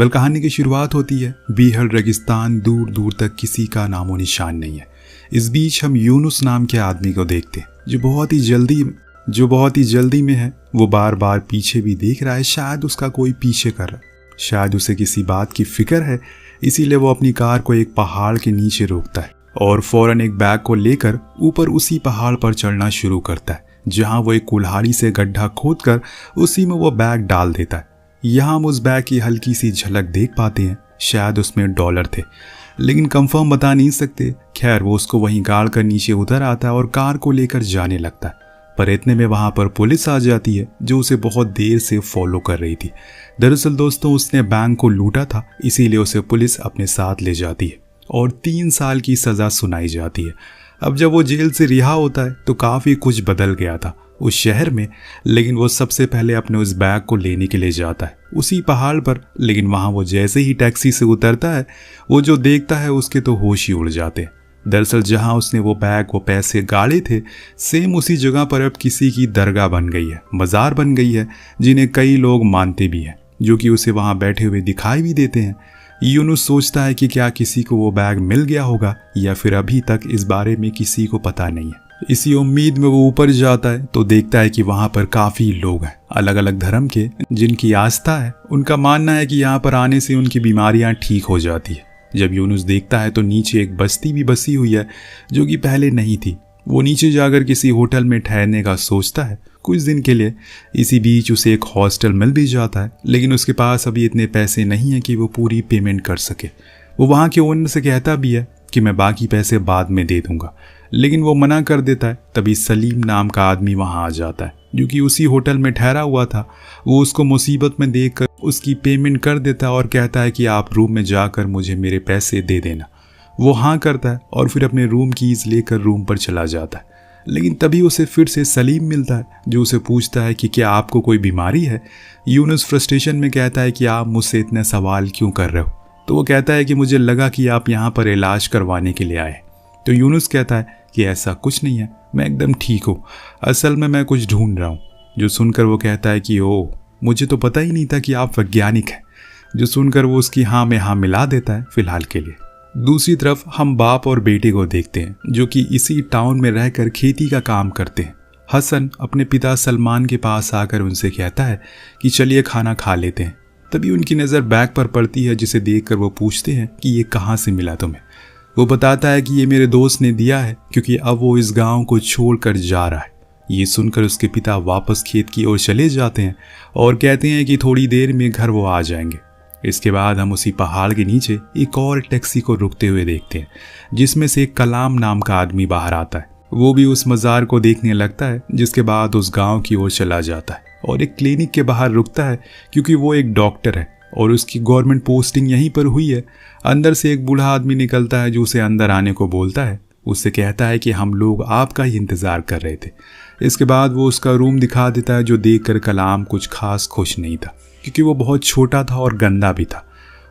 कहानी की शुरुआत होती है बेहद रेगिस्तान, दूर दूर तक किसी का नामो निशान नहीं है। इस बीच हम यूनुस नाम के आदमी को देखते हैं जो बहुत ही जल्दी में है। वो बार बार पीछे भी देख रहा है, शायद उसका कोई पीछे कर रहा है, शायद उसे किसी बात की फिक्र है। इसीलिए वो अपनी कार को एक पहाड़ के नीचे रोकता है और फौरन एक बैग को लेकर ऊपर उसी पहाड़ पर चढ़ना शुरू करता है, जहां वो एक कुल्हाड़ी से गड्ढा खोदकर उसी में वो बैग डाल देता है। यहाँ हम उस बैग की हल्की सी झलक देख पाते हैं, शायद उसमें डॉलर थे, लेकिन कंफर्म बता नहीं सकते। खैर वो उसको वहीं गाड़ कर नीचे उतर आता है और कार को लेकर जाने लगता है। पर इतने में वहां पर पुलिस आ जाती है जो उसे बहुत देर से फॉलो कर रही थी। दरअसल दोस्तों उसने बैंक को लूटा था, इसीलिए उसे पुलिस अपने साथ ले जाती है और 3 साल की सजा सुनाई जाती है। अब जब वो जेल से रिहा होता है तो काफ़ी कुछ बदल गया था उस शहर में, लेकिन वो सबसे पहले अपने उस बैग को लेने के लिए जाता है उसी पहाड़ पर। लेकिन वहाँ वो जैसे ही टैक्सी से उतरता है, वो जो देखता है उसके तो होश ही उड़ जाते हैं। दरअसल जहाँ उसने वो बैग, वो पैसे गाड़े थे, सेम उसी जगह पर अब किसी की दरगाह बन गई है, मज़ार बन गई है, जिन्हें कई लोग मानते भी हैं, जो कि उसे वहाँ बैठे हुए दिखाई भी देते हैं। यूनुस सोचता है कि क्या किसी को वो बैग मिल गया होगा या फिर अभी तक इस बारे में किसी को पता नहीं है। इसी उम्मीद में वो ऊपर जाता है तो देखता है कि वहाँ पर काफ़ी लोग हैं, अलग अलग धर्म के, जिनकी आस्था है। उनका मानना है कि यहाँ पर आने से उनकी बीमारियाँ ठीक हो जाती है। जब यूनुस देखता है तो नीचे एक बस्ती भी बसी हुई है जो कि पहले नहीं थी। वो नीचे जाकर किसी होटल में ठहरने का सोचता है कुछ दिन के लिए। इसी बीच उसे एक हॉस्टल मिल भी जाता है, लेकिन उसके पास अभी इतने पैसे नहीं हैं कि वो पूरी पेमेंट कर सके। वो वहाँ के ओनर से कहता भी है कि मैं बाकी पैसे बाद में दे दूंगा, लेकिन वो मना कर देता है। तभी सलीम नाम का आदमी वहाँ आ जाता है जो कि उसी होटल में ठहरा हुआ था। वो उसको मुसीबत में देखकर उसकी पेमेंट कर देता है और कहता है कि आप रूम में जाकर मुझे मेरे पैसे दे देना। वो हाँ करता है और फिर अपने रूम कीज लेकर रूम पर चला जाता है। लेकिन तभी उसे फिर से सलीम मिलता है जो उसे पूछता है कि क्या आपको कोई बीमारी है। यूनुस फ्रस्ट्रेशन में कहता है कि आप मुझसे इतने सवाल क्यों कर रहे हो। तो वो कहता है कि मुझे लगा कि आप यहाँ पर इलाज करवाने के लिए आए। तो यूनुस कहता है कि ऐसा कुछ नहीं है, मैं एकदम ठीक हूँ, असल में मैं कुछ ढूंढ रहा हूँ। जो सुनकर वो कहता है कि ओ, मुझे तो पता ही नहीं था कि आप वैज्ञानिक हैं। जो सुनकर वो उसकी हाँ में हाँ मिला देता है फिलहाल के लिए। दूसरी तरफ हम बाप और बेटे को देखते हैं जो कि इसी टाउन में रहकर खेती का काम करते हैं। हसन अपने पिता सलमान के पास आकर उनसे कहता है कि चलिए खाना खा लेते हैं। तभी उनकी नज़र बैग पर पड़ती है, जिसे देखकर वो पूछते हैं कि ये कहाँ से मिला तुम्हें। वो बताता है कि ये मेरे दोस्त ने दिया है क्योंकि अब वो इस गांव को छोड़कर जा रहा है। ये सुनकर उसके पिता वापस खेत की ओर चले जाते हैं और कहते हैं कि थोड़ी देर में घर वो आ जाएंगे। इसके बाद हम उसी पहाड़ के नीचे एक और टैक्सी को रुकते हुए देखते हैं, जिसमें से एक कलाम नाम का आदमी बाहर आता है। वो भी उस मज़ार को देखने लगता है, जिसके बाद उस गांव की ओर चला जाता है और एक क्लिनिक के बाहर रुकता है क्योंकि वो एक डॉक्टर है और उसकी गवर्नमेंट पोस्टिंग यहीं पर हुई है। अंदर से एक बूढ़ा आदमी निकलता है जो उसे अंदर आने को बोलता है। उससे कहता है कि हम लोग आपका ही इंतज़ार कर रहे थे। इसके बाद वो उसका रूम दिखा देता है, जो देखकर कलाम कुछ खास खुश नहीं था क्योंकि वो बहुत छोटा था और गंदा भी था।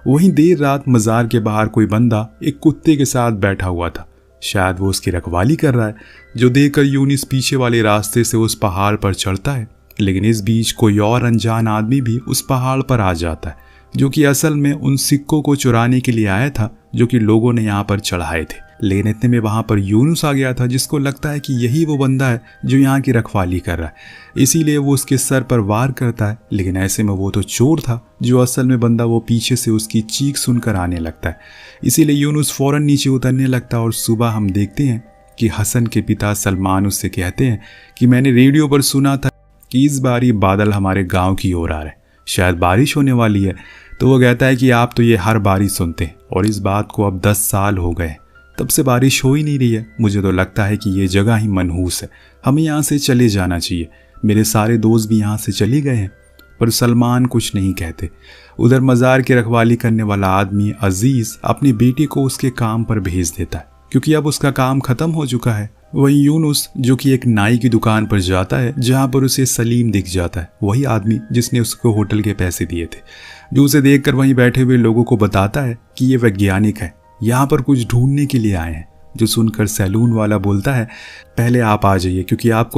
वहीं देर रात मज़ार के बाहर कोई बंदा एक कुत्ते के साथ बैठा हुआ था, शायद वो उसकी रखवाली कर रहा है। जो देखकर यूनुस पीछे वाले रास्ते से उस पहाड़ पर चढ़ता है, लेकिन इस बीच कोई और अनजान आदमी भी उस पहाड़ पर आ जाता है, जो कि असल में उन सिक्कों को चुराने के लिए आया था जो कि लोगों ने यहाँ पर चढ़ाए थे। लेकिन इतने में वहाँ पर यूनुस आ गया था, जिसको लगता है कि यही वो बंदा है जो यहाँ की रखवाली कर रहा है। इसीलिए वो उसके सर पर वार करता है, लेकिन ऐसे में वो तो चोर था जो असल में बंदा वो पीछे से उसकी चीख सुनकर आने लगता है। इसीलिए यूनुस फौरन नीचे उतरने लगता है और सुबह हम देखते हैं कि हसन के पिता सलमान उससे कहते हैं कि मैंने रेडियो पर सुना था कि इस बारी बादल हमारे गाँव की ओर आ रहे हैं, शायद बारिश होने वाली है। तो वो कहता है कि आप तो ये हर बारिश सुनते हैं और इस बात को अब 10 साल हो गए, तब से बारिश हो ही नहीं रही है। मुझे तो लगता है कि ये जगह ही मनहूस है, हमें यहाँ से चले जाना चाहिए। मेरे सारे दोस्त भी यहाँ से चले गए हैं। पर सलमान कुछ नहीं कहते। उधर मज़ार की रखवाली करने वाला आदमी अजीज़ अपनी बेटी को उसके काम पर भेज देता है क्योंकि अब उसका काम ख़त्म हो चुका है। वहीं यूनुस जो कि एक नाई की दुकान पर जाता है, जहाँ पर उसे सलीम दिख जाता है, वही आदमी जिसने उसको होटल के पैसे दिए थे, जो उसे देखकर वहीं बैठे हुए लोगों को बताता है कि ये वैज्ञानिक है, यहाँ पर कुछ ढूंढने के लिए आए हैं। जो सुनकर सैलून वाला बोलता है, पहले आप आ जाइए क्योंकि आप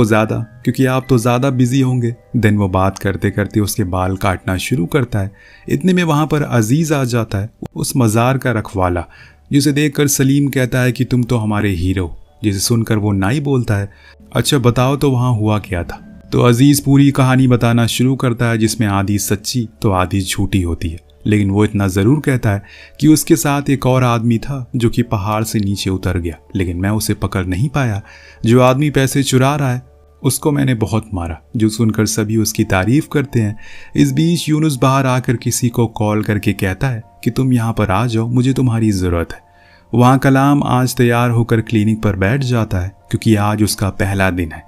तो ज़्यादा बिजी होंगे। देन वो बात करते करते उसके बाल काटना शुरू करता है। इतने में वहाँ पर अजीज़ आ जाता है, उस मज़ार का रखवाला, जिसे देखकर सलीम कहता है कि तुम तो हमारे हीरो। जिसे सुनकर वो नाई बोलता है, अच्छा बताओ तो वहाँ हुआ क्या था। तो अजीज़ पूरी कहानी बताना शुरू करता है, जिसमें आधी सच्ची तो आधी झूठी होती है। लेकिन वो इतना ज़रूर कहता है कि उसके साथ एक और आदमी था जो कि पहाड़ से नीचे उतर गया, लेकिन मैं उसे पकड़ नहीं पाया। जो आदमी पैसे चुरा रहा है उसको मैंने बहुत मारा। जो सुनकर सभी उसकी तारीफ करते हैं। इस बीच यूनुस बाहर आकर किसी को कॉल करके कहता है कि तुम यहाँ पर आ जाओ, मुझे तुम्हारी ज़रूरत है। वहाँ कलाम आज तैयार होकर क्लिनिक पर बैठ जाता है क्योंकि आज उसका पहला दिन है।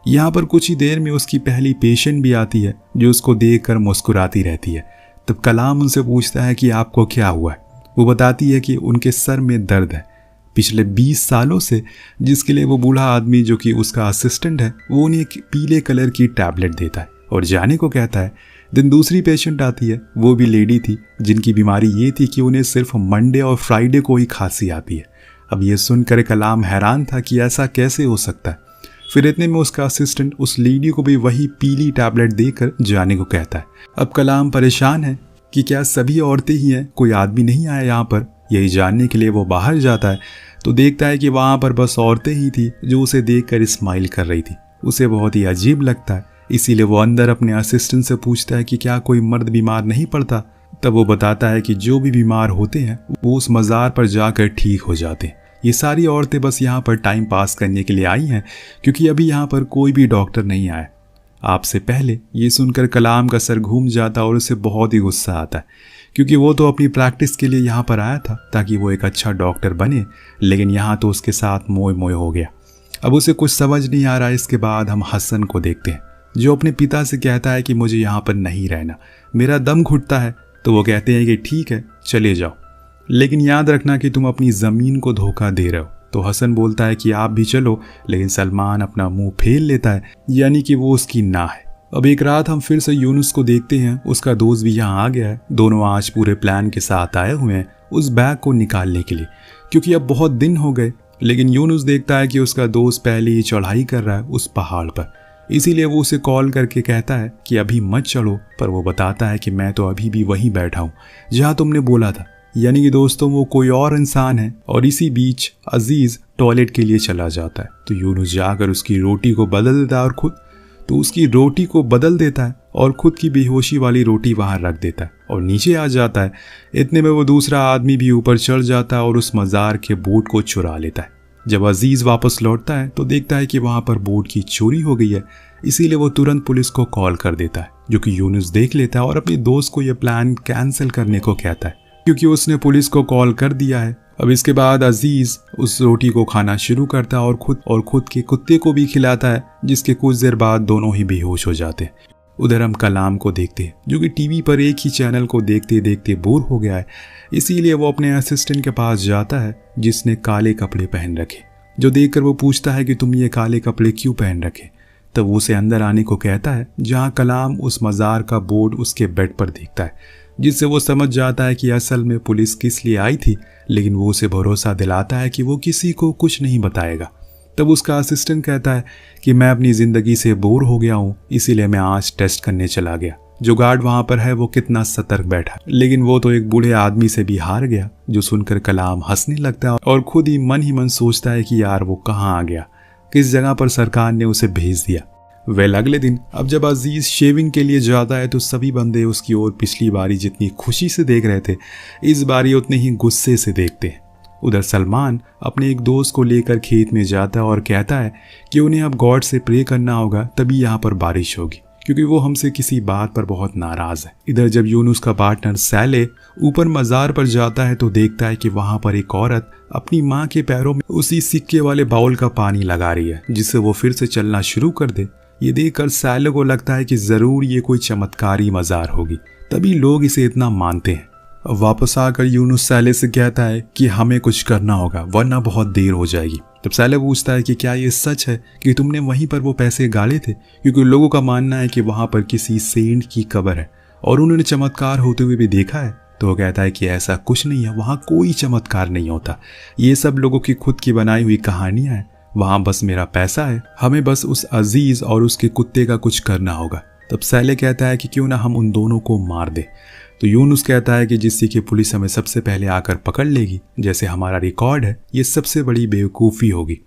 यहाँ पर कुछ ही देर में उसकी पहली पेशेंट भी आती है जो उसको देखकर मुस्कुराती रहती है। तब कलाम उनसे पूछता है कि आपको क्या हुआ है। वो बताती है कि उनके सर में दर्द है पिछले 20 सालों से, जिसके लिए वो बूढ़ा आदमी जो कि उसका असिस्टेंट है वो उन्हें एक पीले कलर की टैबलेट देता है और जाने को कहता है। दिन दूसरी पेशेंट आती है, वो भी लेडी थी, जिनकी बीमारी ये थी कि उन्हें सिर्फ मंडे और फ्राइडे को ही खांसी आती है। अब ये सुनकर कलाम हैरान था कि ऐसा कैसे हो सकता है। फिर इतने में उसका असिस्टेंट उस लेडी को भी वही पीली टैबलेट देकर जाने को कहता है। अब कलाम परेशान है कि क्या सभी औरतें ही हैं, कोई आदमी नहीं आया यहाँ पर। यही जानने के लिए वो बाहर जाता है तो देखता है कि वहाँ पर बस औरतें ही थी जो उसे देखकर स्माइल कर रही थी। उसे बहुत ही अजीब लगता है, इसीलिए वो अंदर अपने असिस्टेंट से पूछता है कि क्या कोई मर्द बीमार नहीं पड़ता। तब वो बताता है कि जो भी बीमार होते हैं वो उस मज़ार पर जाकर ठीक हो जाते हैं। ये सारी औरतें बस यहाँ पर टाइम पास करने के लिए आई हैं क्योंकि अभी यहाँ पर कोई भी डॉक्टर नहीं आया आपसे पहले। ये सुनकर कलाम का सर घूम जाता और उसे बहुत ही गुस्सा आता है क्योंकि वो तो अपनी प्रैक्टिस के लिए यहाँ पर आया था ताकि वो एक अच्छा डॉक्टर बने, लेकिन यहाँ तो उसके साथ मोह मोह हो गया। अब उसे कुछ समझ नहीं आ रहा। इसके बाद हम हसन को देखते हैं जो अपने पिता से कहता है कि मुझे यहाँ पर नहीं रहना, मेरा दम घुटता है। तो वो कहते हैं कि ठीक है चले जाओ, लेकिन याद रखना कि तुम अपनी ज़मीन को धोखा दे रहे हो। तो हसन बोलता है कि आप भी चलो, लेकिन सलमान अपना मुंह फेर लेता है, यानी कि वो उसकी ना है। अब एक रात हम फिर से यूनुस को देखते हैं, उसका दोस्त भी यहाँ आ गया है। दोनों आज पूरे प्लान के साथ आए हुए हैं उस बैग को निकालने के लिए, क्योंकि अब बहुत दिन हो गए। लेकिन यूनुस देखता है कि उसका दोस्त पहले ही चढ़ाई कर रहा है उस पहाड़ पर, इसीलिए वो उसे कॉल करके कहता है कि अभी मत चलो। पर वो बताता है कि मैं तो अभी भी वहीं बैठा हूँ जहाँ तुमने बोला था, यानी कि दोस्तों वो कोई और इंसान है। और इसी बीच अजीज़ टॉयलेट के लिए चला जाता है तो यूनुस जाकर उसकी रोटी को बदल देता है और खुद की बेहोशी वाली रोटी वहां रख देता है और नीचे आ जाता है। इतने में वो दूसरा आदमी भी ऊपर चढ़ जाता है और उस मज़ार के बोट को चुरा लेता है। जब अजीज़ वापस लौटता है तो देखता है कि वहां पर बोट की चोरी हो गई है, इसीलिए वो तुरंत पुलिस को कॉल कर देता है, जो कि यूनुस देख लेता है और अपने दोस्त को यह प्लान कैंसिल करने को कहता है क्योंकि उसने पुलिस को कॉल कर दिया है। अब इसके बाद अजीज़ उस रोटी को खाना शुरू करता है और खुद के कुत्ते को भी खिलाता है, जिसके कुछ देर बाद दोनों ही बेहोश हो जाते हैं। उधर हम कलाम को देखते हैं जो कि टीवी पर एक ही चैनल को देखते देखते बोर हो गया है, इसीलिए वो अपने असिस्टेंट के पास जाता है जिसने काले कपड़े पहन रखे। जो देखकर वो पूछता है कि तुम ये काले कपड़े क्यों पहन रखे। तब वो उसे अंदर आने को कहता है जहाँ कलाम उस मज़ार का बोर्ड उसके बेड पर देखता है, जिससे वो समझ जाता है कि असल में पुलिस किस लिए आई थी। लेकिन वो उसे भरोसा दिलाता है कि वो किसी को कुछ नहीं बताएगा। तब उसका असिस्टेंट कहता है कि मैं अपनी ज़िंदगी से बोर हो गया हूँ, इसीलिए मैं आज टेस्ट करने चला गया। जो गार्ड वहाँ पर है वो कितना सतर्क बैठा, लेकिन वो तो एक बूढ़े आदमी से भी हार गया। जो सुनकर कलाम हंसने लगता है और खुद ही मन सोचता है कि यार वो कहाँ आ गया, किस जगह पर सरकार ने उसे भेज दिया। वेल अगले दिन अब जब अजीज़ शेविंग के लिए जाता है तो सभी बंदे उसकी ओर पिछली बारी जितनी खुशी से देख रहे थे इस बारी उतने ही गुस्से से देखते हैं। उधर सलमान अपने एक दोस्त को लेकर खेत में जाता है और कहता है कि उन्हें अब गॉड से प्रे करना होगा, तभी यहाँ पर बारिश होगी, क्योंकि वो हमसे किसी बात पर बहुत नाराज़ है। इधर जब यूनुस का पार्टनर सैले ऊपर मज़ार पर जाता है तो देखता है कि वहाँ पर एक औरत अपनी माँ के पैरों में उसी सिक्के वाले बाउल का पानी लगा रही है, जिससे वो फिर से चलना शुरू कर दे। ये देखकर सैले को लगता है कि ज़रूर ये कोई चमत्कारी मज़ार होगी, तभी लोग इसे इतना मानते हैं। वापस आकर यूनुस सैले से कहता है कि हमें कुछ करना होगा वरना बहुत देर हो जाएगी। तब सैले पूछता है कि क्या ये सच है कि तुमने वहीं पर वो पैसे गाले थे, क्योंकि लोगों का मानना है कि वहाँ पर किसी सेंट की कब्र है और उन्होंने चमत्कार होते हुए भी देखा है। तो वो कहता है कि ऐसा कुछ नहीं है, वहाँ कोई चमत्कार नहीं होता, ये सब लोगों की खुद की बनाई हुई कहानियाँ हैं, वहाँ बस मेरा पैसा है, हमें बस उस अजीज और उसके कुत्ते का कुछ करना होगा। तब सैले कहता है कि क्यों ना हम उन दोनों को मार दे। तो यूनुस कहता है कि जिससे कि पुलिस हमें सबसे पहले आकर पकड़ लेगी, जैसे हमारा रिकॉर्ड है, ये सबसे बड़ी बेवकूफ़ी होगी,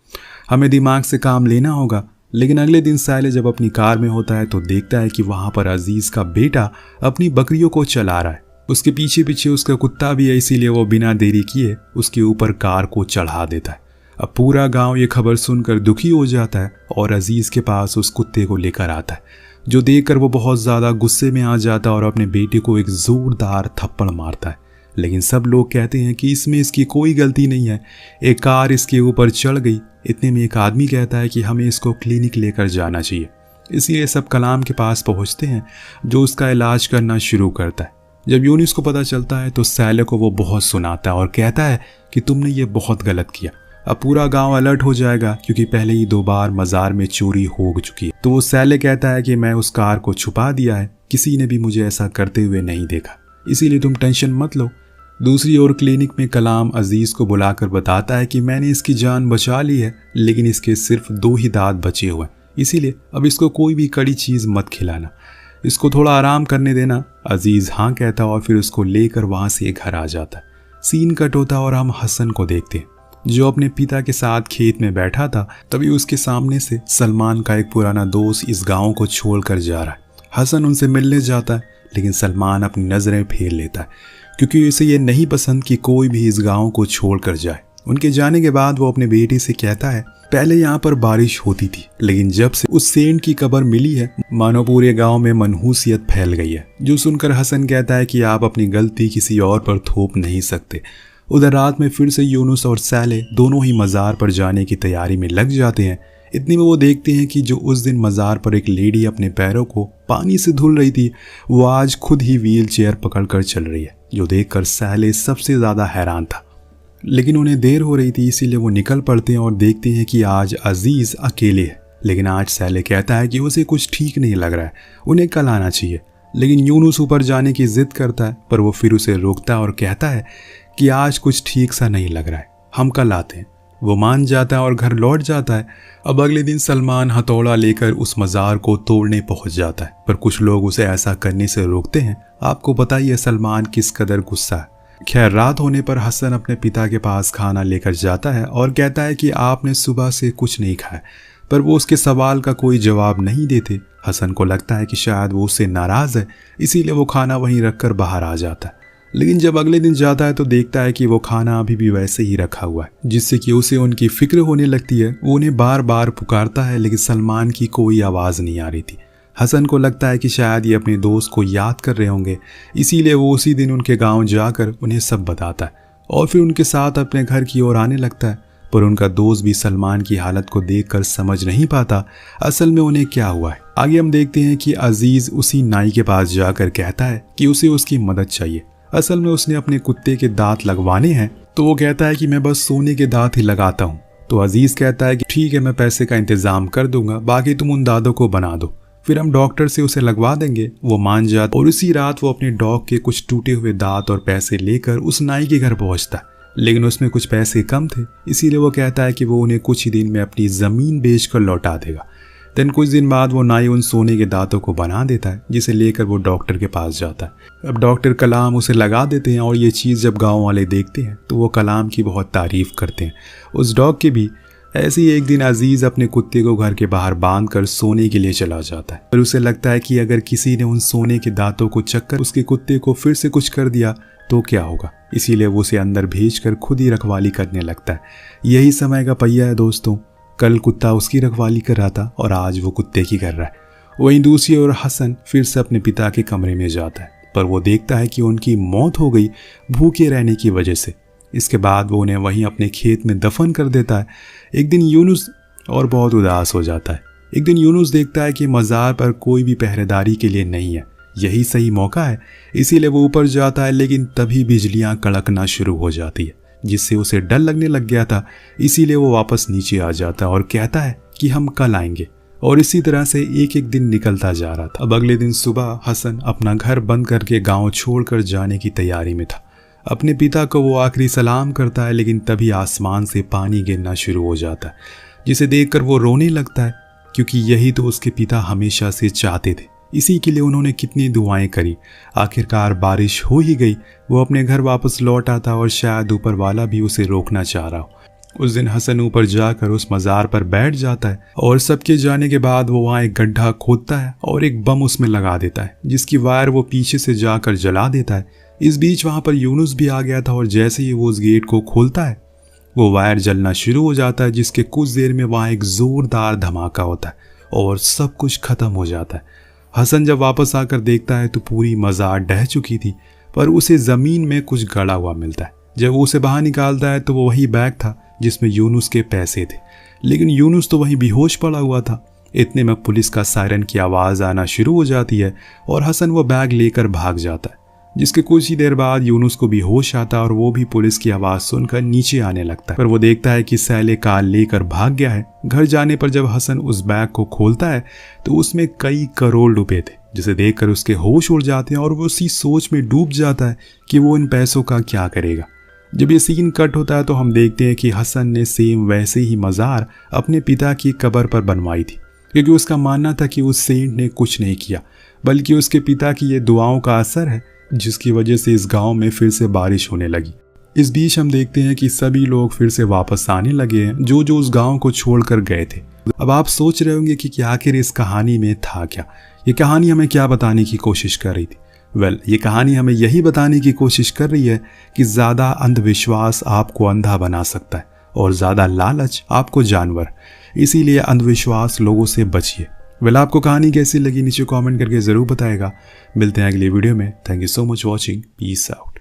हमें दिमाग से काम लेना होगा। लेकिन अगले दिन सैले जब अपनी कार में होता है तो देखता है कि वहाँ पर अजीज का बेटा अपनी बकरियों को चला रहा है, उसके पीछे पीछे उसका कुत्ता भी है, इसीलिए वो बिना देरी किए उसके ऊपर कार को चढ़ा देता है। अब पूरा गांव ये खबर सुनकर दुखी हो जाता है और अजीज के पास उस कुत्ते को लेकर आता है, जो देखकर वो बहुत ज़्यादा गुस्से में आ जाता है और अपने बेटे को एक ज़ोरदार थप्पड़ मारता है। लेकिन सब लोग कहते हैं कि इसमें इसकी कोई गलती नहीं है, एक कार इसके ऊपर चढ़ गई। इतने में एक आदमी कहता है कि हमें इसको क्लिनिक लेकर जाना चाहिए, इसलिए सब कलाम के पास पहुंचते हैं, जो उसका इलाज करना शुरू करता है। जब यूनुस को पता चलता है तो सैले को वो बहुत सुनाता है और कहता है कि तुमने ये बहुत गलत किया, अब पूरा गांव अलर्ट हो जाएगा, क्योंकि पहले ही 2 बार मज़ार में चोरी हो चुकी है। तो वो सैले कहता है कि मैं उस कार को छुपा दिया है, किसी ने भी मुझे ऐसा करते हुए नहीं देखा, इसीलिए तुम टेंशन मत लो। दूसरी ओर क्लिनिक में कलाम अजीज़ को बुलाकर बताता है कि मैंने इसकी जान बचा ली है, लेकिन इसके सिर्फ 2 ही दांत बचे हुए हैं, इसीलिए अब इसको कोई भी कड़ी चीज़ मत खिलाना, इसको थोड़ा आराम करने देना। अजीज़ हाँ कहता और फिर उसको लेकर वहाँ से घर आ जाता। सीन कट होता और हम हसन को देखते हैं, जो अपने पिता के साथ खेत में बैठा था। तभी उसके सामने से सलमान का एक पुराना दोस्त इस गांव को छोड़कर जा रहा है। हसन उनसे मिलने जाता है, लेकिन सलमान अपनी नज़रें फेर लेता है, क्योंकि उसे ये नहीं पसंद कि कोई भी इस गांव को छोड़कर जाए। उनके जाने के बाद वो अपने बेटे से कहता है, पहले यहाँ पर बारिश होती थी, लेकिन जब से उस सेंट की कब्र मिली है, मानो पूरे गांव में मनहूसियत फैल गई है। जो सुनकर हसन कहता है कि आप अपनी गलती किसी और पर थोप नहीं सकते। उधर रात में फिर से यूनुस और सैले दोनों ही मज़ार पर जाने की तैयारी में लग जाते हैं। इतने में वो देखते हैं कि जो उस दिन मज़ार पर एक लेडी अपने पैरों को पानी से धुल रही थी, वो आज खुद ही व्हील चेयर पकड़कर चल रही है, जो देखकर सैले सबसे ज़्यादा हैरान था। लेकिन उन्हें देर हो रही थी, इसीलिए वो निकल पड़ते हैं और देखते हैं कि आज अजीज़ अकेले है। लेकिन आज सैले कहता है कि उसे कुछ ठीक नहीं लग रहा है, उन्हें कल आना चाहिए। लेकिन यूनुस ऊपर जाने की जिद करता है, पर वो फिर उसे रोकता है और कहता है कि आज कुछ ठीक सा नहीं लग रहा है, हम कल आते हैं। वो मान जाता है और घर लौट जाता है। अब अगले दिन सलमान हथौड़ा लेकर उस मज़ार को तोड़ने पहुंच जाता है, पर कुछ लोग उसे ऐसा करने से रोकते हैं। आपको पता ही है सलमान किस कदर गुस्सा है। खैर, रात होने पर हसन अपने पिता के पास खाना लेकर जाता है और कहता है कि आपने सुबह से कुछ नहीं खाया, पर वो उसके सवाल का कोई जवाब नहीं देते। हसन को लगता है कि शायद वो उससे नाराज़ है, इसीलिए वो खाना वहीं रखकर बाहर आ जाता है। लेकिन जब अगले दिन जाता है तो देखता है कि वो खाना अभी भी वैसे ही रखा हुआ है, जिससे कि उसे उनकी फिक्र होने लगती है। वो उन्हें बार बार पुकारता है, लेकिन सलमान की कोई आवाज़ नहीं आ रही थी। हसन को लगता है कि शायद ये अपने दोस्त को याद कर रहे होंगे, इसीलिए वो उसी दिन उनके गांव जाकर उन्हें सब बताता है और फिर उनके साथ अपने घर की ओर आने लगता है। पर उनका दोस्त भी सलमान की हालत को देखकर समझ नहीं पाता असल में उन्हें क्या हुआ है। आगे हम देखते हैं कि अजीज़ उसी नाई के पास जाकर कहता है कि उसे उसकी मदद चाहिए। असल में उसने अपने कुत्ते के दांत लगवाने हैं, तो वो कहता है कि मैं बस सोने के दांत ही लगाता हूँ। तो अजीज़ कहता है कि ठीक है, मैं पैसे का इंतज़ाम कर दूंगा, बाकी तुम उन दांतों को बना दो, फिर हम डॉक्टर से उसे लगवा देंगे। वो मान जाता और उसी रात वो अपने डॉग के कुछ टूटे हुए दांत और पैसे लेकर उस नाई के घर पहुंचता है। लेकिन उसमें कुछ पैसे कम थे, इसीलिए वो कहता है कि वो उन्हें कुछ ही दिन में अपनी ज़मीन बेचकर लौटा देगा। देन कुछ दिन बाद वो नाई उन सोने के दांतों को बना देता है, जिसे लेकर वो डॉक्टर के पास जाता है। अब डॉक्टर कलाम उसे लगा देते हैं और ये चीज़ जब गाँव वाले देखते हैं तो वो कलाम की बहुत तारीफ़ करते हैं, उस डॉग की भी। ऐसे ही एक दिन अजीज़ अपने कुत्ते को घर के बाहर बांधकर सोने के लिए चला जाता है, पर उसे लगता है कि अगर किसी ने उन सोने के दांतों को चक्कर उसके कुत्ते को फिर से कुछ कर दिया तो क्या होगा, इसीलिए वो उसे अंदर भेजकर खुद ही रखवाली करने लगता है। यही समय का पहिया है दोस्तों, कल कुत्ता उसकी रखवाली कर रहा था और आज वो कुत्ते की कर रहा है। वहीं दूसरी ओर हसन फिर से अपने पिता के कमरे में जाता है, पर वो देखता है कि उनकी मौत हो गई भूखे रहने की वजह से। इसके बाद वो उन्हें वहीं अपने खेत में दफन कर देता है। एक दिन यूनुस और बहुत उदास हो जाता है। एक दिन यूनुस देखता है कि मज़ार पर कोई भी पहरेदारी के लिए नहीं है, यही सही मौका है, इसीलिए वो ऊपर जाता है। लेकिन तभी बिजलियां कड़कना शुरू हो जाती है, जिससे उसे डर लगने लग गया था, इसीलिए वो वापस नीचे आ जाता है और कहता है कि हम कल आएंगे। और इसी तरह से एक एक दिन निकलता जा रहा था। अब अगले दिन सुबह हसन अपना घर बंद करके गांव छोड़कर जाने की तैयारी में था। अपने पिता को वो आखिरी सलाम करता है, लेकिन तभी आसमान से पानी गिरना शुरू हो जाता है, जिसे देखकर वो रोने लगता है, क्योंकि यही तो उसके पिता हमेशा से चाहते थे। इसी के लिए उन्होंने कितनी दुआएं करी। आखिरकार बारिश हो ही गई। वो अपने घर वापस लौट आता और शायद ऊपर वाला भी उसे रोकना चाह रहा हो। उस दिन हसन ऊपर जाकर उस मज़ार पर बैठ जाता है और सबके जाने के बाद वो वहाँ एक गड्ढा खोदता है और एक बम उसमें लगा देता है, जिसकी वायर वो पीछे से जाकर जला देता है। इस बीच वहाँ पर यूनुस भी आ गया था और जैसे ही वो उस गेट को खोलता है वो वायर जलना शुरू हो जाता है, जिसके कुछ देर में वहाँ एक ज़ोरदार धमाका होता है और सब कुछ ख़त्म हो जाता है। हसन जब वापस आकर देखता है तो पूरी मज़ार ढह चुकी थी, पर उसे ज़मीन में कुछ गड़ा हुआ मिलता है। जब वो उसे बाहर निकालता है तो वो वही बैग था जिसमें यूनुस के पैसे थे, लेकिन यूनुस तो वहीं बेहोश पड़ा हुआ था। इतने में पुलिस का सायरन की आवाज़ आना शुरू हो जाती है और हसन वो बैग लेकर भाग जाता है, जिसके कुछ ही देर बाद यूनुस को भी होश आता है और वो भी पुलिस की आवाज़ सुनकर नीचे आने लगता है। पर वो देखता है कि सैले कार लेकर भाग गया है। घर जाने पर जब हसन उस बैग को खोलता है तो उसमें कई करोड़ रुपए थे, जिसे देखकर उसके होश उड़ जाते हैं और वो उसी सोच में डूब जाता है कि वो इन पैसों का क्या करेगा। जब ये सीन कट होता है तो हम देखते हैं कि हसन ने सेम वैसे ही मज़ार अपने पिता की कब्र पर बनवाई थी, क्योंकि उसका मानना था कि उस सेंट ने कुछ नहीं किया, बल्कि उसके पिता की ये दुआओं का असर है, जिसकी वजह से इस गांव में फिर से बारिश होने लगी। इस बीच हम देखते हैं कि सभी लोग फिर से वापस आने लगे हैं, जो जो उस गांव को छोड़कर गए थे। अब आप सोच रहे होंगे कि आखिर इस कहानी में था क्या, ये कहानी हमें क्या बताने की कोशिश कर रही थी। ये कहानी हमें यही बताने की कोशिश कर रही है कि ज़्यादा अंधविश्वास आपको अंधा बना सकता है और ज़्यादा लालच आपको जानवर। इसीलिए अंधविश्वास लोगों से बचिए। आपको कहानी कैसी लगी नीचे कमेंट करके ज़रूर बताएगा। मिलते हैं अगली वीडियो में। Thank you so much watching. Peace out.